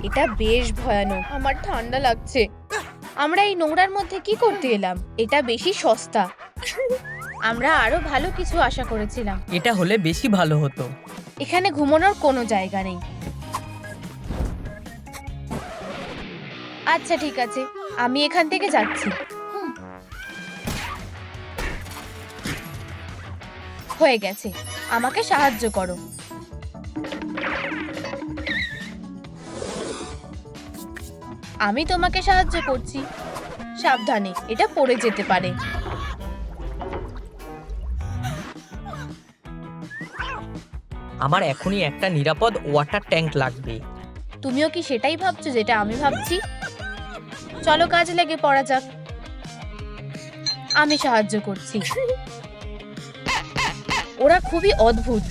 এটা বেশ ভয়ানক, আমার ঠান্ডা লাগছে। আমরা এই নোংরার মধ্যে কি করতে এলাম? এটা বেশি সস্তা। আমরা আরো ভালো কিছু আশা করেছিলাম। এটা হলে বেশি ভালো হতো। এখানে ঘুমানোর কোনো জায়গা নেই। আচ্ছা ঠিক আছে, আমি এখান থেকে যাচ্ছি। হয়ে গেছে, আমাকে সাহায্য করো। আমি তোমাকে সাহায্য করছি। সাবধানে, এটা পড়ে যেতে পারে। আমার এখনই একটা নিরাপদ ওয়াটার ট্যাঙ্ক লাগবে। তুমিও কি সেটাই ভাবছো যেটা আমি ভাবছি? চলো কাজে লেগে পড়া যাক। আমি সাহায্য করছি। ওরা খুবই অদ্ভুত।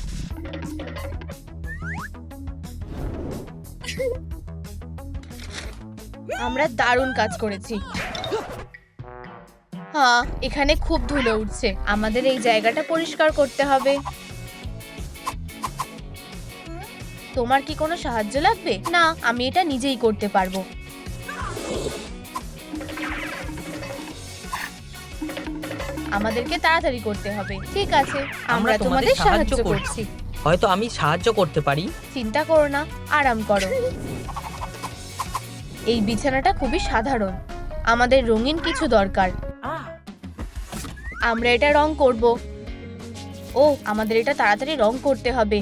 আমরা দারুণ কাজ করেছি। হ্যাঁ, এখানে খুব ধুলো উঠছে। আমাদের এই জায়গাটা পরিষ্কার করতে হবে। তোমার কি কোনো সাহায্য লাগবে? না, আমি এটা নিজেই করতে পারবো। আমাদেরকে তাড়াতাড়ি করতে হবে। ঠিক আছে, আমরা তোমাদের সাহায্য করছি। হয়তো আমি সাহায্য করতে পারি। চিন্তা করো না, আরাম করো। এই বিছানাটা খুবই সাধারণ। আমাদের রঙিন কিছু দরকার। আমরা এটা রং করব। ও, আমাদের এটা তাড়াতাড়ি রং করতে হবে।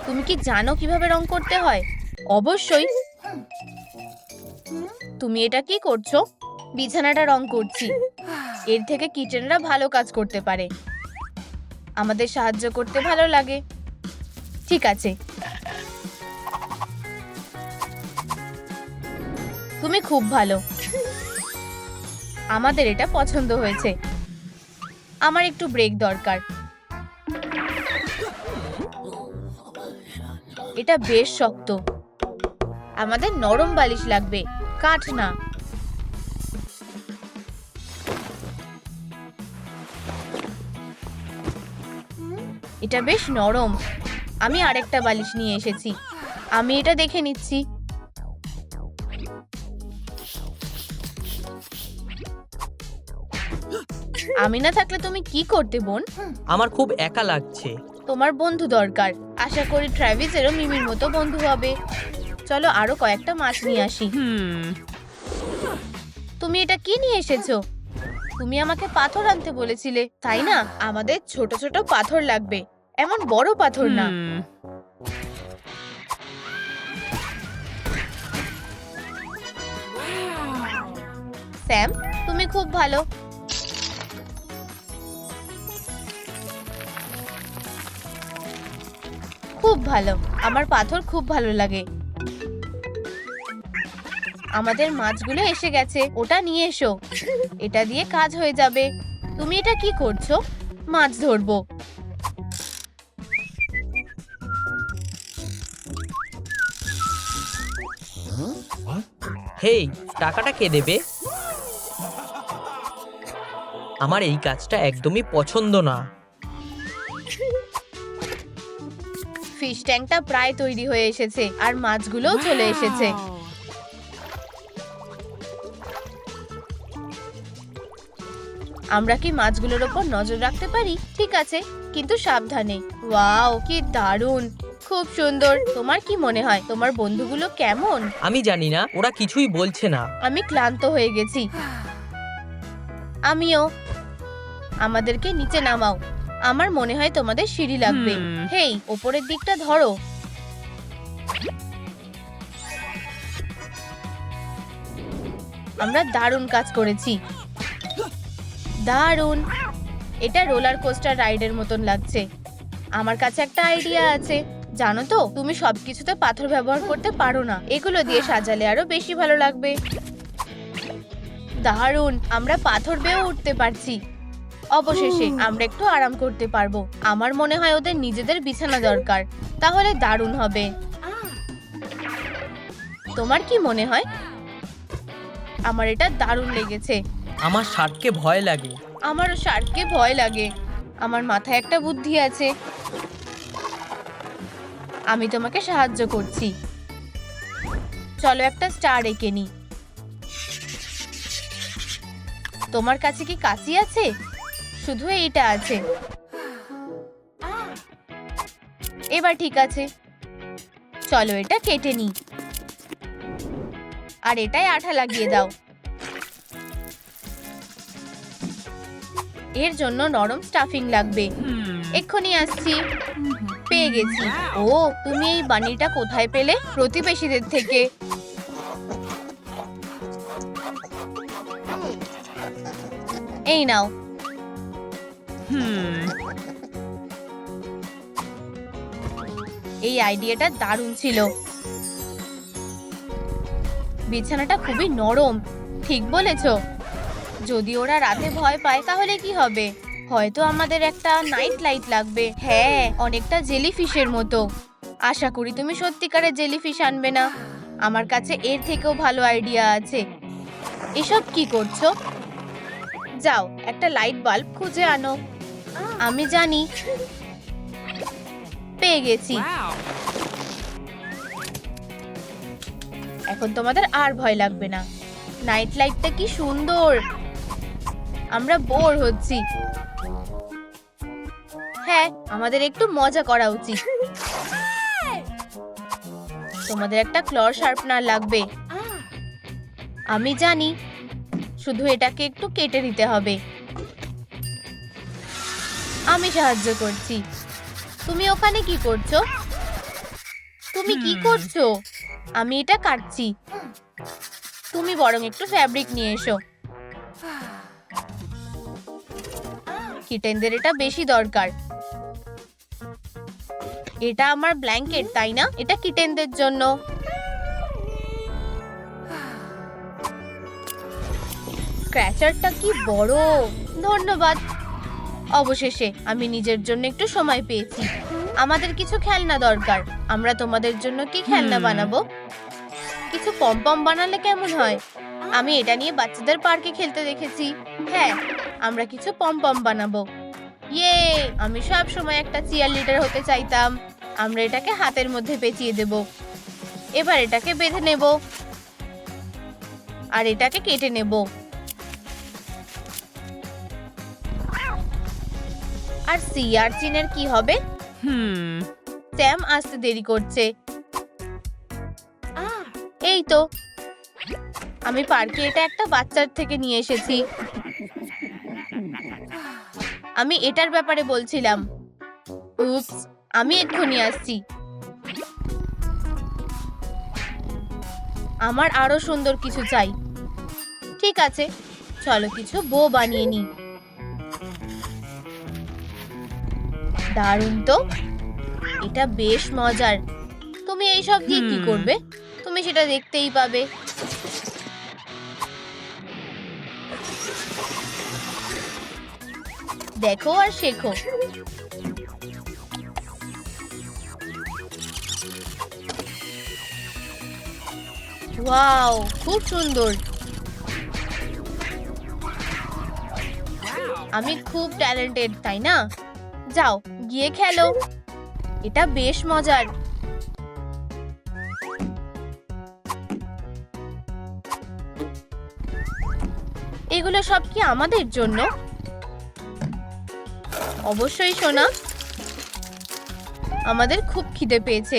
তুমি কি জানো কিভাবে রং করতে হয়? অবশ্যই। তুমি এটা কি করছো? বিছানাটা রং করছি। এর থেকে কিচেনরা ভালো কাজ করতে পারে। আমাদের সাহায্য করতে ভালো লাগে। ঠিক আছে, তুমি খুব ভালো। আমাদের এটা পছন্দ হয়েছে। আমার একটু ব্রেক দরকার। এটা বেশ শক্ত। আমাদের নরম বালিশ লাগবে, কাঠ না। এটা বেশ নরম। আমি আরেকটা বালিশ নিয়ে এসেছি। আমি এটা দেখে নিচ্ছি। আমি না থাকলে তুমি কি করতে, বোন? আমার খুব একা লাগছে। তোমার বন্ধু দরকার। আশা করি ট্রাভিসেরও মিমির মতো বন্ধু হবে। চলো আরো কয়েকটা মাছ নিয়ে আসি। তুমি এটা কি নিয়ে এসেছো? তুমি আমাকে পাথর আনতে বলেছিলে, তাই না? আমাদের ছোট ছোট পাথর লাগবে, এমন বড় পাথর না। স্যাম, তুমি খুব ভালো। খুব ভালো, আমার পাথর খুব ভালো লাগে। আমাদের মাছগুলো এসে গেছে, ওটা নিয়ে এসো। এটা দিয়ে কাজ হয়ে যাবে। তুমি এটা কি করছো? মাছ ধরবো। হেই, টাকাটা কে দেবে? আমার এই কাজটা একদমই পছন্দ না। ফিশ ট্যাঙ্কটা প্রায় তৈরি হয়ে এসেছে, আর মাছগুলোও চলে এসেছে। আমরা কি মাছগুলোর ওপর নজর রাখতে পারি? ঠিক আছে, কিন্তু সাবধানে। ওয়াও, কি দারুণ, খুব সুন্দর। তোমার কি মনে হয় তোমার বন্ধুগুলো কেমন? আমি জানি না, ওরা কিছুই বলছে না। আমি ক্লান্ত হয়ে গেছি। আমিও। আমাদেরকে নিচে নামাও। আমার মনে হয় তোমাদের সিঁড়ি লাগবে। হেই, ওপরের দিকটা ধরো। আমরা দারুণ কাজ করেছি। দারুণ। এটা রোলার কোস্টার রাইডের মতন লাগছে। আমার কাছে একটা আইডিয়া আছে। জানো তো, তুমি সবকিছুতে পাথর ব্যবহার করতে পারো না। এগুলো দিয়ে সাজালে আরো বেশি ভালো লাগবে। দারুণ, আমরা পাথর বেয়েও উঠতে পারছি। অবশেষে আমরা একটু আরাম করতে পারবো। আমার মনে হয় ওদের নিজেদের বিছানা দরকার, তাহলে দারুণ হবে। তোমার কি মনে হয়? আমার এটা দারুণ লেগেছে। আমার শার্ককে ভয় লাগে। আমারও শার্ককে ভয় লাগে। আমার মাথায় একটা বুদ্ধি আছে। আমি তোমাকে সাহায্য করছি। চলো একটা স্টার এঁকে নি। তোমার কাছে কি কাঁচি আছে? শুধু এইটা আছে। এবার ঠিক আছে, চলো এটা কেটে নি। আর এটাই আঠা লাগিয়ে দাও। এর জন্য নরম স্টাফিং লাগবে। এক্ষুনি আসছি। পেয়ে গেছি। ও, তুমি এই বানিটা কোথায় পেলে? প্রতিবেশীদের থেকে। এই নাও। এই আইডিয়াটা দারুণ ছিল। বিছানাটা খুবই নরম। ঠিক বলেছো। যদি ওরা রাতে ভয় পায় তাহলে কি হবে? হয়তো আমাদের একটা নাইট লাইট লাগবে। হ্যাঁ, অনেকটা জেলিফিশের মতো। আশা করি তুমি সত্যিকারের জেলিফিশ আনবে না। আমার কাছে এর থেকেও ভালো আইডিয়া আছে। এসব কি করছো? যাও একটা লাইট বাল্ব খুঁজে আনো। আমি জানি। পেয়ে গেছি। এখন তোমাদের আর ভয় লাগবে না। নাইট লাইটটা কি সুন্দর। আমরা বোর হচ্ছি। হ্যাঁ, আমাদের একটু মজা করা উচিত। তোমাদের একটা ক্লর শার্পনার লাগবে। আমি জানি। শুধু এটাকে একটু কেটে দিতে হবে। আমি সাহায্য করছি। তুমি ওখানে কি করছো? তুমি কি করছো? আমি এটা কাটছি। তুমি বরং একটু ফ্যাব্রিক নিয়ে এসো। কিটেনদের এটা বেশি দরকার। এটা আমার ব্ল্যাঙ্কেট, তাই না? এটা কিটেনদের জন্য। স্ক্র্যাচারটা কি বড়। ধন্যবাদ। অবশেষে আমি নিজের জন্য একটু সময় পেয়েছি। আমাদের কিছু খেলনা দরকার। আমরা তোমাদের জন্য কি খেলনা বানাবো? কিছু পমপম বানালে কেমন হয়? আমি এটা নিয়ে বাচ্চাদের পার্কে খেলতে দেখেছি। হ্যাঁ, আমরা কিছু পমপম বানাবো। ইয়ে, আমি সব সময় একটা চিয়ার লিডার হতে চাইতাম। আমরা এটাকে হাতের মধ্যে পেঁচিয়ে দেব। এবার এটাকে বেঁধে নেব আর এটাকে কেটে নেব। আর সি আর্চিনের কি হবে? স্যাম আসতে দেরি করছে। এই তো, আমি পার্কে এটা একটা বাচ্চার থেকে নিয়ে এসেছি। আমি এটার ব্যাপারে বলছিলাম। উপস, আমি এক্ষুনি আসছি। আমার আরো সুন্দর কিছু চাই। ঠিক আছে, চলো কিছু বো বানিয়ে নি। দারুণ তো। এটা বেশ মজার। তুমি এইসব দিয়ে কি করবে? তুমি সেটা দেখতেই পাবে। দেখো আর শেখো। ওয়াও, খুব সুন্দর। আমি খুব ট্যালেন্টেড, তাই না? যাও গিয়ে খেলো। এটা বেশ মজার। এগুলো সব কি আমাদের জন্য? অবশ্যই সোনা। আমাদের খুব খিদে পেয়েছে।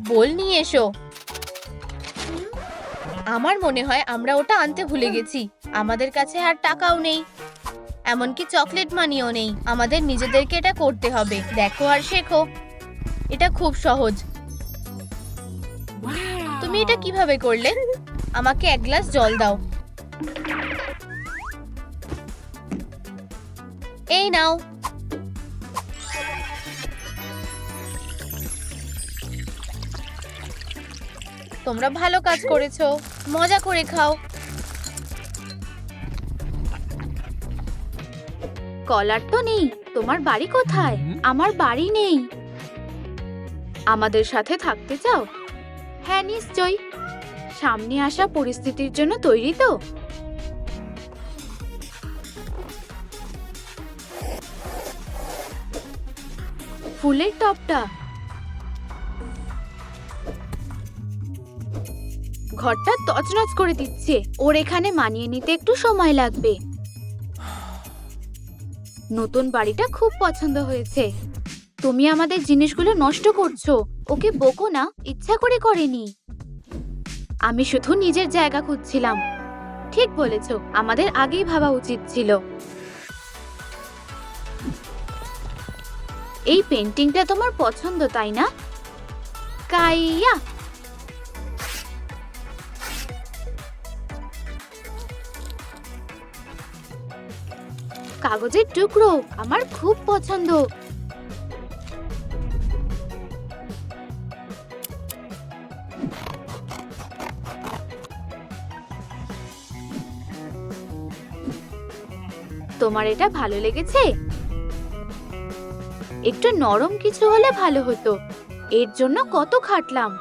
বোল নিয়ে এসো। আমার মনে হয় আমরা ওটা আনতে ভুলে গেছি। আমাদের কাছে আর টাকাও নেই, এমনকি চকলেট মানিও নেই। আমাদের নিজেদেরকে এটা করতে হবে। দেখো আর শেখো। এটা খুব সহজ। তুমি এটা কিভাবে করলে? আমাকে এক গ্লাস জল দাও। এই নাও। তোমরা ভালো কাজ করেছো। মজা করে খাও। কলার তো নেই। তোমার বাড়ি কোথায়? আমার বাড়ি নেই। আমাদের সাথে থাকতে চাও? হ্যাঁ, নিশ্চয়ই। সামনে আসা পরিস্থিতির জন্য তৈরি তো? ফুলের টবটা ঘরটা তছনছ করে দিচ্ছে। ওর এখানে মানিয়ে নিতে একটু সময় লাগবে। নতুন বাড়িটা খুব পছন্দ হয়েছে। তুমি আমাদের জিনিসগুলো নষ্ট করছো। ওকে বকো না, ইচ্ছা করে করেনি। আমি শুধু নিজের জায়গা খুঁজছিলাম। ঠিক বলেছো, আমাদের আগেই ভাবা উচিত ছিল। এই পেন্টিংটা তোমার পছন্দ, তাই না? কাইয়া, কাগজের টুকরো আমার খুব পছন্দ। তোমার এটা ভালো লেগেছে? একটু নরম কিছু হলে ভালো হতো। এর জন্য কত খাটলাম।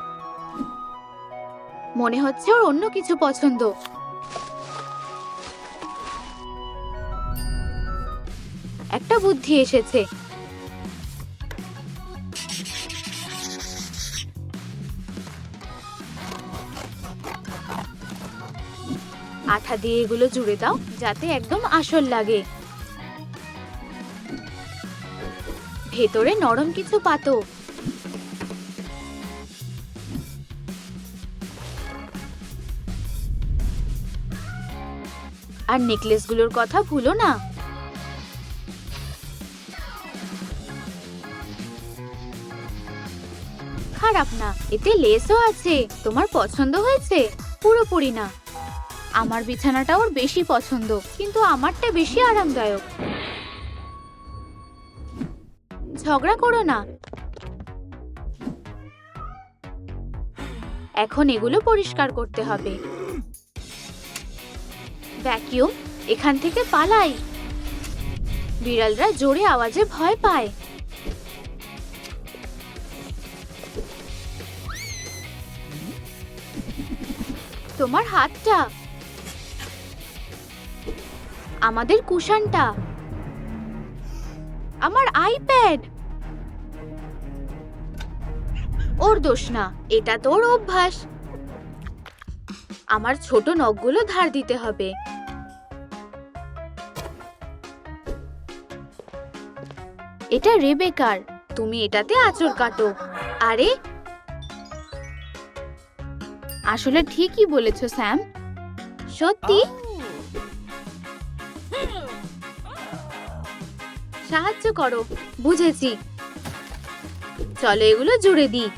মনে হচ্ছে ওর অন্য কিছু পছন্দ। একটা বুদ্ধি এসেছে। আঠা দিয়ে এগুলো জুড়ে দাও যাতে একদম আসল লাগে। ভেতরে নরম কিছু পাতো। আর নেকলেসগুলোর কথা ভুলো না। খারাপ না, এতে লেসও আছে। তোমার পছন্দ হয়েছে? পুরোপুরি না। আমার বিছানাটা ওর বেশি পছন্দ, কিন্তু আমারটা বেশি আরামদায়ক। ঝগড়া করো না। এখন এগুলো পরিষ্কার করতে হবে। ভ্যাকিউম, এখান থেকে পালাই। বিড়ালরা জোরে আওয়াজে ভয় পায়। তোমার হাতটা, আমাদের কুশনটা, আমার আইপ্যাড। ওর দোষ না, এটা তোর অভ্যাস। আমার ছোট নখগুলো ধার দিতে হবে। এটা রেবেকার, তুমি এটাতে আঁচড় কাটো। আরে, আসলে ঠিকই বলেছো স্যাম। সত্যি? সাহায্য করো। বুঝেছি, চলো এগুলো জুড়ে দিই।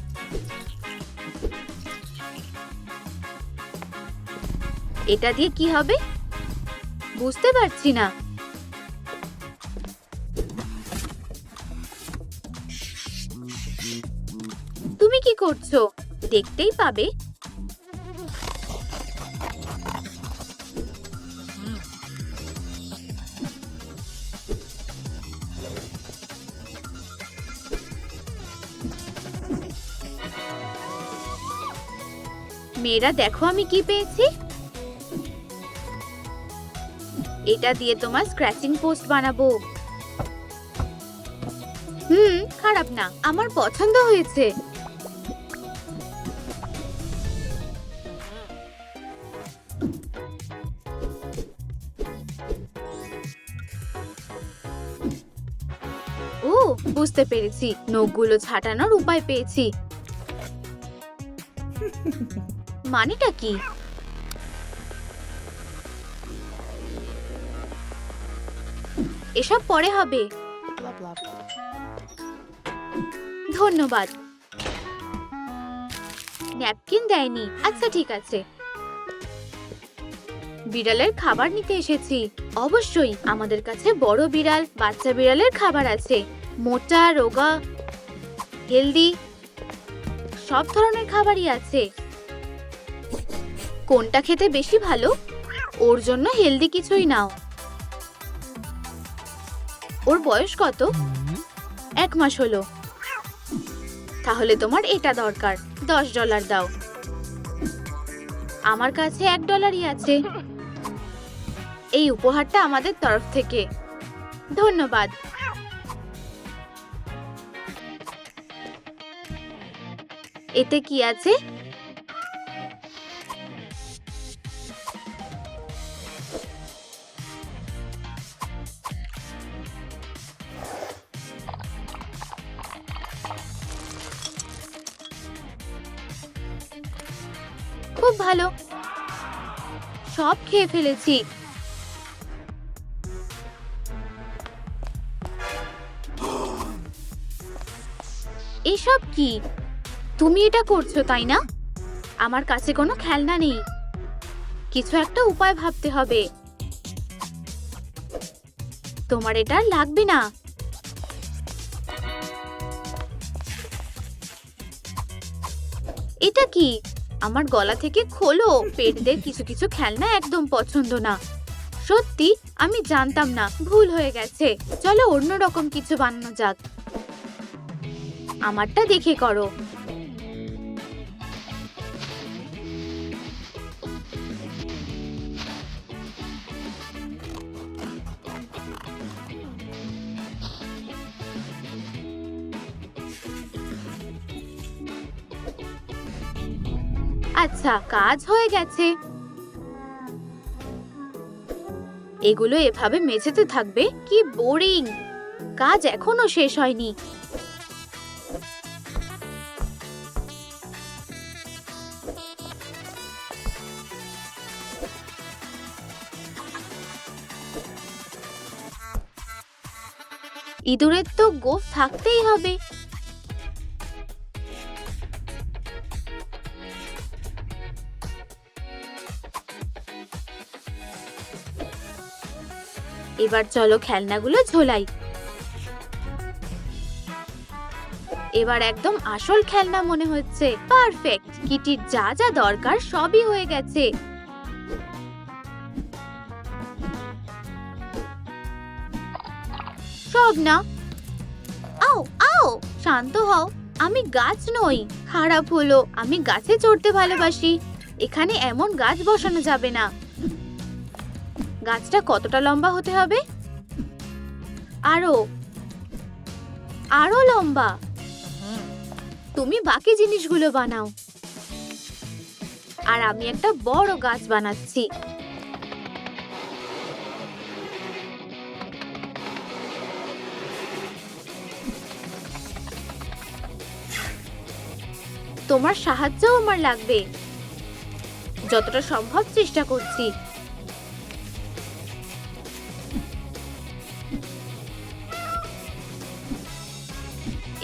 এটা দিয়ে কি হবে বুঝতে পারছি না। তুমি কি করছো? দেখতেই পাবে। মেয়েরা দেখো আমি কি পেয়েছি। এটা দিয়ে তোমার স্ক্র্যাচিং পোস্ট বানাবো। খারাপ না, আমার পছন্দ হয়েছে। ও, বুঝতে পেরেছি। নখগুলো ছাটানোর উপায় পেয়েছি। মানেটা কি? এসব পরে হবে। ধন্যবাদ। ন্যাপকিন দেয়নি। আচ্ছা ঠিক আছে। বিড়ালের খাবার নিতে এসেছি। অবশ্যই, আমাদের কাছে বড় বিড়াল, বাচ্চা বিড়ালের খাবার আছে। মোটা, রোগা, হেলদি, সব ধরনের খাবারই আছে। কোনটা খেতে বেশি ভালো? ওর জন্য হেলদি কিছুই নাও। ওর বয়স কত? 1 মাস হলো। তাহলে তোমার এটা দরকার। $10 দাও। আমার কাছে $1 আছে। এই উপহারটা আমাদের তরফ থেকে। ধন্যবাদ। এতে কি আছে? খুব ভালো, সব খেয়ে ফেলেছি। এসব কি? তুমি এটা করছো তাই না? আমার কাছে কোনো খেলনা নেই, কিছু একটা উপায় ভাবতে হবে। তোমার এটা আর লাগবে না। এটা কি? আমার গলা থেকে খোলো। পেটদের কিছু কিছু খেলনা একদম পছন্দ না। সত্যি আমি জানতাম না, ভুল হয়ে গেছে। চলো অন্যরকম কিছু বানানো যাক। আমারটা দেখে করো। আচ্ছা, কাজ হয়ে গেছে। এগুলো এভাবে মেঝেতে থাকবে? কি বোরিং! কাজ এখনো শেষ হয়নি। ইঁদুরের তো গোঁফ থাকতেই হবে। এবার চলো খেলনাগুলো ঝোলাই। এবার একদম আসল খেলনা মনে হচ্ছে। পারফেক্ট! কিটির যা যা দরকার সবই হয়ে গেছে। সব না। আও আও, শান্ত হও। আমি গাছ নই। খারাপ হলো, আমি গাছে চড়তে ভালোবাসি। এখানে এমন গাছ বসানো যাবে না। গাছটা কতটা লম্বা হতে হবে? আরো আরো লম্বা। তুমি বাকি জিনিসগুলো বানাও, আর আমি একটা বড় গাছ বানাচ্ছি। তোমার সাহায্যও আমার লাগবে। যতটা সম্ভব চেষ্টা করছি।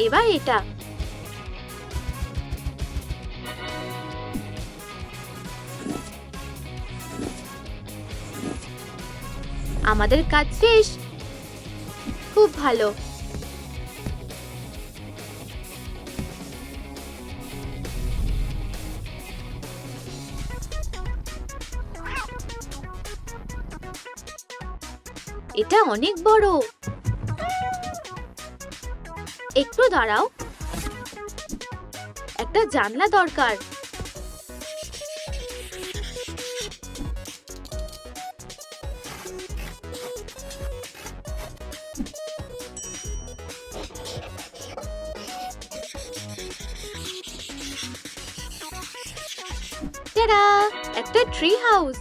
এবার এটা। আমাদের কাজ শেষ। খুব ভালো। এটা অনেক বড়। একটু দাঁড়াও, একটা জানলা দরকার। টাডা! একটা ট্রি হাউস।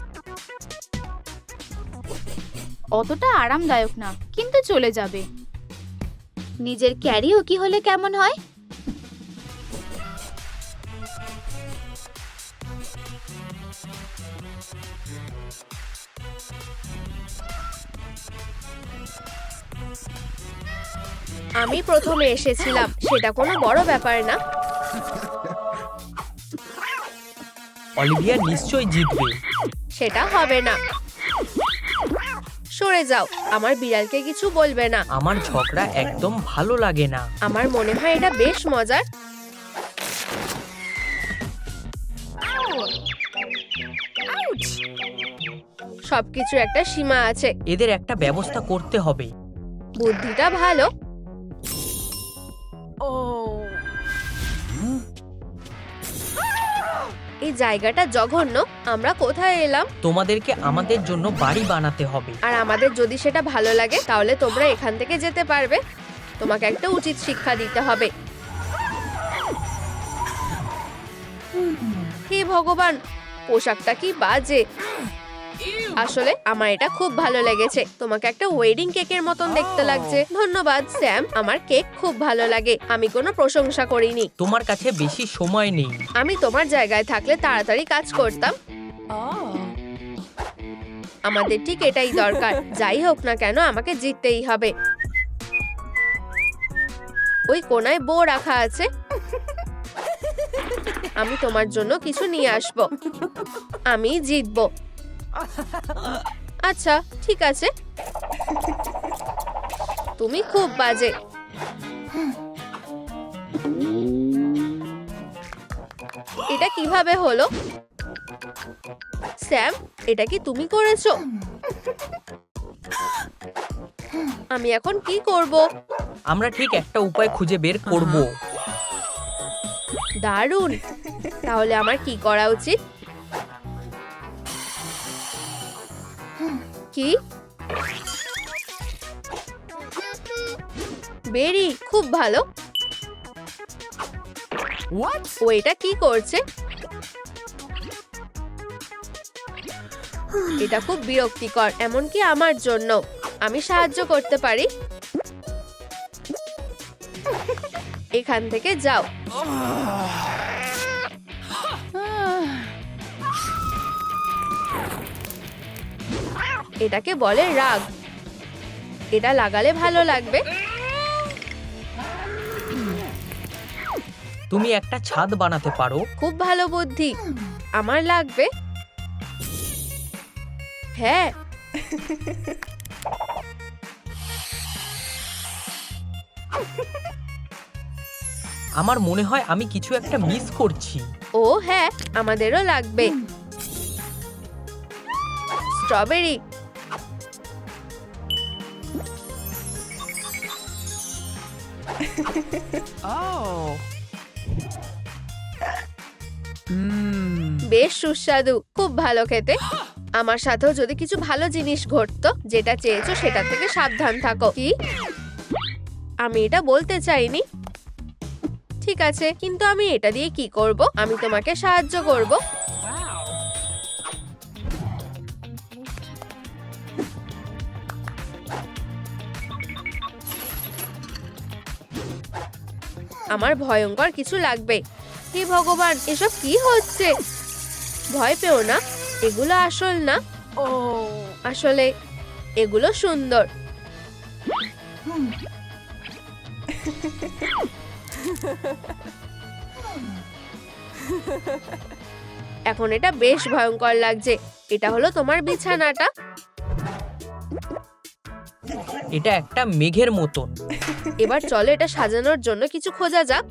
অতটা আরামদায়ক না, কিন্তু চলে যাবে। নিজের ক্যারিওকি হলে কেমন হয়? আমি প্রথমে এসেছিলাম, সেটা কোনো বড় ব্যাপার না। অলিভিয়া নিশ্চয়ই জিতবে। সেটা হবে না। সরে যাও, আমার বিড়ালকে কিছু বলবে না। আমার ঝগড়া একদম ভালো লাগে না। আমার মনে হয় এটা বেশ মজার। সবকিছু একটা সীমা আছে। এদের একটা ব্যবস্থা করতে হবে। বুদ্ধিটা ভালো। এই জায়গাটা জঘন্য। আমরা কোথায় এলাম? তোমাদেরকে আমাদের জন্য বাড়ি বানাতে হবে। আর আমাদের যদি সেটা ভালো লাগে তাহলে তোমরা এখান থেকে যেতে পারবে। তোমাকে একটা উচিত শিক্ষা দিতে হবে। হে ভগবান, পোশাকটা কি বাজে। আসলে আমার এটা খুব ভালো লেগেছে। তোমাকে একটা ওয়েডিং কেকের মতন দেখতে লাগছে। ধন্যবাদ স্যাম, আমার কেক খুব ভালো লাগে। আমি কোনো প্রশংসা করিনি। তোমার কাছে বেশি সময় নেই। আমি তোমার জায়গায় থাকলে তাড়াতাড়ি কাজ করতাম। আমাদের ঠিক এটাই দরকার। যাই হোক না কেন আমাকে জিততেই হবে। ওই কোনায় বউ রাখা আছে। আমি তোমার জন্য কিছু নিয়ে আসব। আমি জিতবো। আচ্ছা ঠিক আছে। তুমি খুব বাজে। এটা কিভাবে হলো? স্যাম, এটা কি তুমি করেছো? আমি এখন কি করব? আমরা ঠিক একটা উপায় খুঁজে বের করব। দারুণ। তাহলে আমার কি করা উচিত? কি? বেরি, খুব ভালো। ও এটা কি করছে? এটা খুব বিরক্তিকর, এমনকি আমার জন্য। আমি সাহায্য করতে পারি। এখান থেকে যাও। এটাকে বলে রাগ। এটা লাগালে ভালো লাগবে। তুমি একটা ছাদ বানাতে পারো। খুব ভালো বুদ্ধি। আমার লাগবে। হ্যাঁ। আমার মনে হয় আমি কিছু একটা মিস করছি। ও হ্যাঁ, আমাদেরও লাগবে। স্ট্রবেরি। বেশ সুস্বাদু, খুব ভালো খেতে। আমার সাথেও যদি কিছু ভালো জিনিস ঘটতো, যেটা চেয়েছো সেটা থেকে সাবধান থাকো। কি? আমি এটা বলতে চাইনি। ঠিক আছে, কিন্তু আমি এটা দিয়ে কি করব? আমি তোমাকে সাহায্য করব। আমার ভয়ঙ্কর কিছু লাগবে। হে ভগবান, এসব কি হচ্ছে? ভয় পেও না, এগুলো আসল না। আসলে এগুলো সুন্দর। এখন এটা বেশ ভয়ঙ্কর লাগছে। এটা হলো তোমার বিছানাটা। এটা একটা মেঘের মতন। এবার চলো এটা সাজানোর জন্য কিছু খোঁজা যাক।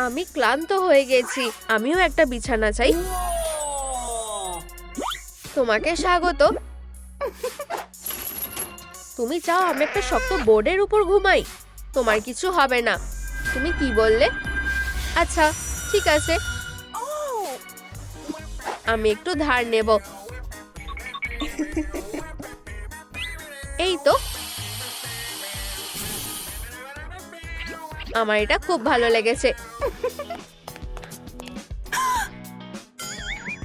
আমি ক্লান্ত হয়ে গেছি। আমিও একটা বিছানা চাই। তোমাকে স্বাগত। তুমি চাও আমি একটা শক্ত বোর্ডের উপর ঘুমাই? তোমার কিছু হবে না। তুমি কি বললে? আচ্ছা ঠিক আছে, আমি একটু ধার নেব। এই তো। আমার এটা খুব ভালো লেগেছে।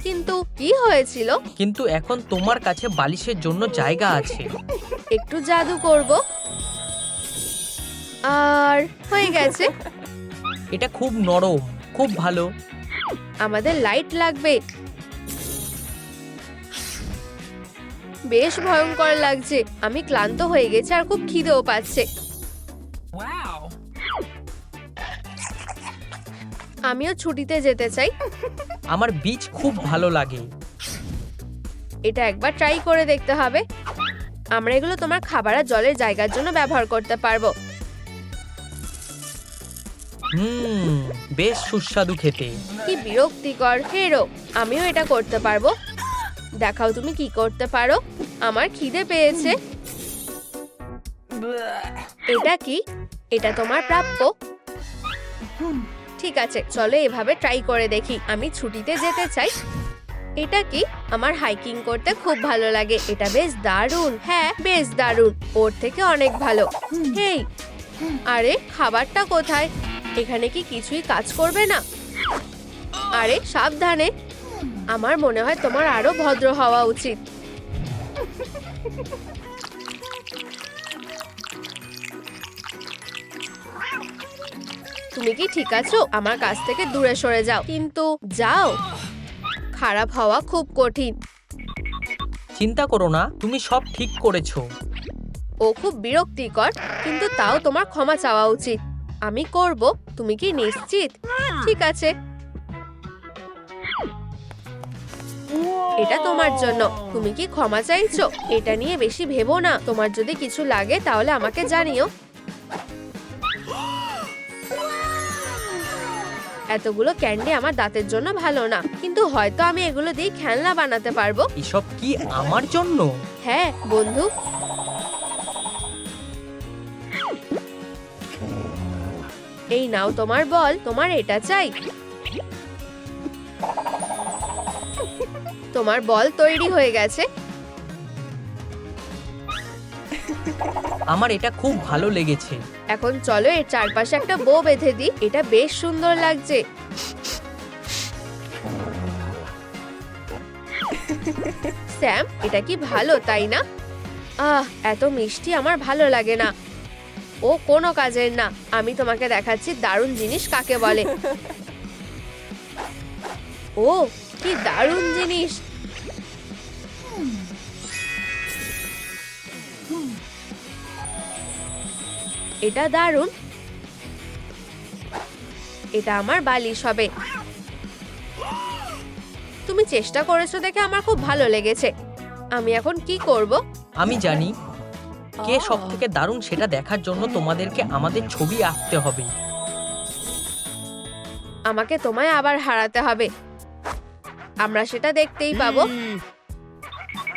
কিন্তু কি হয়েছিল? কিন্তু এখন তোমার কাছে বালিশের জন্য জায়গা আছে। একটু জাদু করব আর হয়ে গেছে। এটা খুব নরম, খুব ভালো। আমাদের লাইট লাগবে। বেশ ভয়ঙ্কর লাগছে। আমি ক্লান্ত হয়ে গেছি আর খুব খিদেও পাচ্ছে। আমিও ছুটিতে যেতে চাই। আমার বীজ খুব ভালো লাগে। এটা একবার ট্রাই করে দেখতে হবে। আমরা এগুলো তোমার খাবার আর জলের জায়গার জন্য ব্যবহার করতে পারবো। বেশ সুস্বাদু খেতে। কি বিরক্তিকর। হেরো, আমিও এটা করতে পারবো। দেখাও তুমি কি করতে পারো। আমার খিদে পেয়েছে। এটা কি? এটা তোমার প্রাপ্য। ঠিক আছে, চলো এভাবে ট্রাই করে দেখি। আমি ছুটিতে যেতে চাই। এটা কি? আমার হাইকিং করতে খুব ভালো লাগে। এটা বেশ দারুণ। হ্যাঁ, বেশ দারুণ। ওর থেকে অনেক ভালো। হেই, আরে খাবারটা কোথায়? এখানে কি কিছুই কাজ করবে না? আরে সাবধানে, আমার মনে হয় তোমার আরো ভদ্র হওয়া উচিত। তুমি কি ঠিক আছো? আমার কাছ থেকে দূরে সরে যাও। কিন্তু যাও, খারাপ হওয়া খুব কঠিন। চিন্তা করো না, তুমি সব ঠিক করেছো। ও খুব বিরক্তিকর, কিন্তু তাও তোমার ক্ষমা চাওয়া উচিত। আমি করব। তুমি কি নিশ্চিত? ঠিক আছে, এটা তোমার জন্য। তুমি কি ক্ষমা চাইছো? এটা নিয়ে বেশি ভেবো না। তোমার যদি কিছু লাগে তাহলে আমাকে জানিও। এতগুলো ক্যান্ডি আমার দাঁতের জন্য ভালো না, কিন্তু হয়তো আমি এগুলো দিয়ে খেলনা বানাতে পারবো। এসব কি আমার জন্য? হ্যাঁ বন্ধু। এই নাও তোমার বল। তোমার এটা চাই? তোমার বল তৈরি হয়ে গেছে। আমার এটা খুব ভালো লেগেছে। এখন চলো এর চারপাশে একটা বো বেঁধে দিই। এটা বেশ সুন্দর লাগছে। স্যাম, এটা কি ভালো তাই না? এত মিষ্টি আমার ভালো লাগে না। ও কোনো কাজের না। আমি তোমাকে দেখাচ্ছি দারুণ জিনিস কাকে বলে। ও কি দারুণ জিনিস! এটা দারুণ। এটা আমার বালিশ হবে। তুমি চেষ্টা করেছো দেখে আমার খুব ভালো লেগেছে। আমি এখন কি করব? আমি জানি কে সব থেকে দারুণ সেটা দেখার জন্য তোমাদেরকে আমাদের ছবি আঁকতে হবে। আমাকে তোমায় আবার হারাতে হবে। আমরা সেটা দেখতেই পাবো।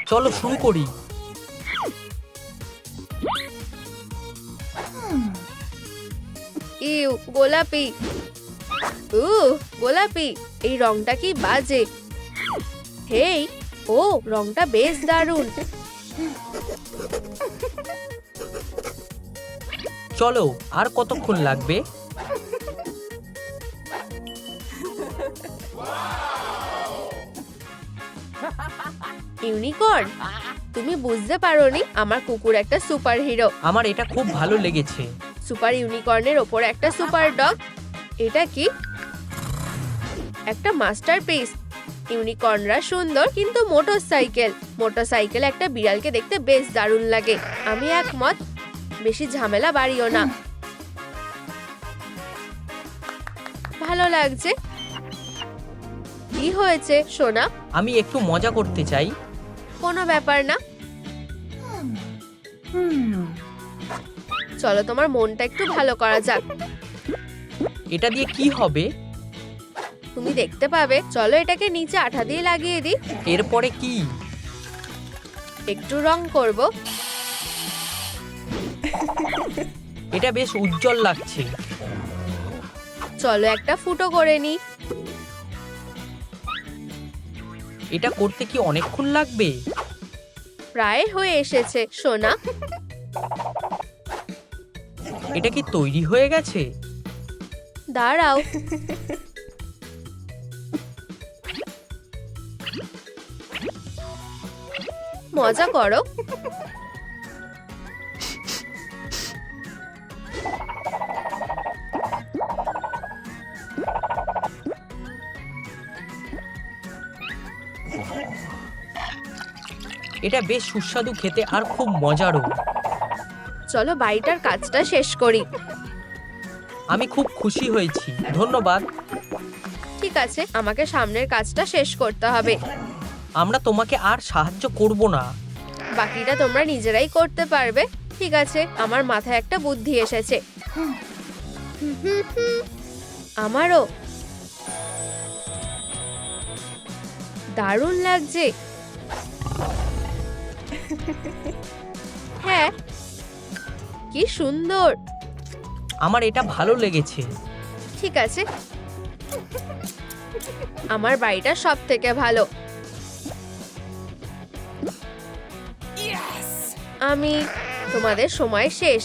চলো শুরু করি। ইউ, গোলাপি। গোলাপি, এই রংটা কি বাজে। হেই, ও রংটা বেশ দারুণ। চলো, আর কতক্ষণ লাগবে? ইউনিকর্ন, তুমি বুঝতে পারোনি আমার কুকুর একটা সুপার হিরো। আমার এটা খুব ভালো লেগেছে। সুপার ইউনিকর্নের ওপর একটা সুপার ডগ। এটা কি? একটা মাস্টারপিস। ইউনিকর্নরা সুন্দর, কিন্তু মোটরসাইকেল একটা বিড়ালকে দেখতে বেশ দারুণ লাগে। আমি একমত। বেশি ঝামেলা বাড়িও না। ভালো লাগছে। কি হয়েছে সোনা? আমি একটু মজা করতে চাই। কোনো ব্যাপার না। চলো তোমার মনটা একটু ভালো করা যাক। এটা দিয়ে কি হবে? তুমি দেখতে পাবে। চলো এটাকে নিচে আঠা দিয়ে লাগিয়ে দিই। এরপরে কি? একটু রং করব। এটা বেশ উজ্জ্বল লাগছে। চলো একটা ফুটো করে নি। এটা করতে কি অনেকক্ষণ লাগবে? প্রায় হয়ে এসেছে সোনা। এটা কি তৈরি হয়ে গেছে? দাঁড়াও। মজা করো। এটা বেশ সুস্বাদু খেতে আর খুব মজারও। চলো বাড়িটার কাজটা শেষ করি। আমি খুব খুশি হয়েছি। ধন্যবাদ। ঠিক আছে, আমাকে সামনের কাজটা শেষ করতে হবে। আমরা তোমাকে আর সাহায্য করব না। বাকিটা তোমরা নিজেরাই করতে পারবে। ঠিক আছে, আমার মাথায় একটা বুদ্ধি এসেছে। আমারও দারুণ লাগছে। হ্যাঁ, কি সুন্দর। আমার এটা ভালো লেগেছে। ঠিক আছে, আমার বাড়িটা সব থেকে ভালো। তোমাদের সময় শেষ।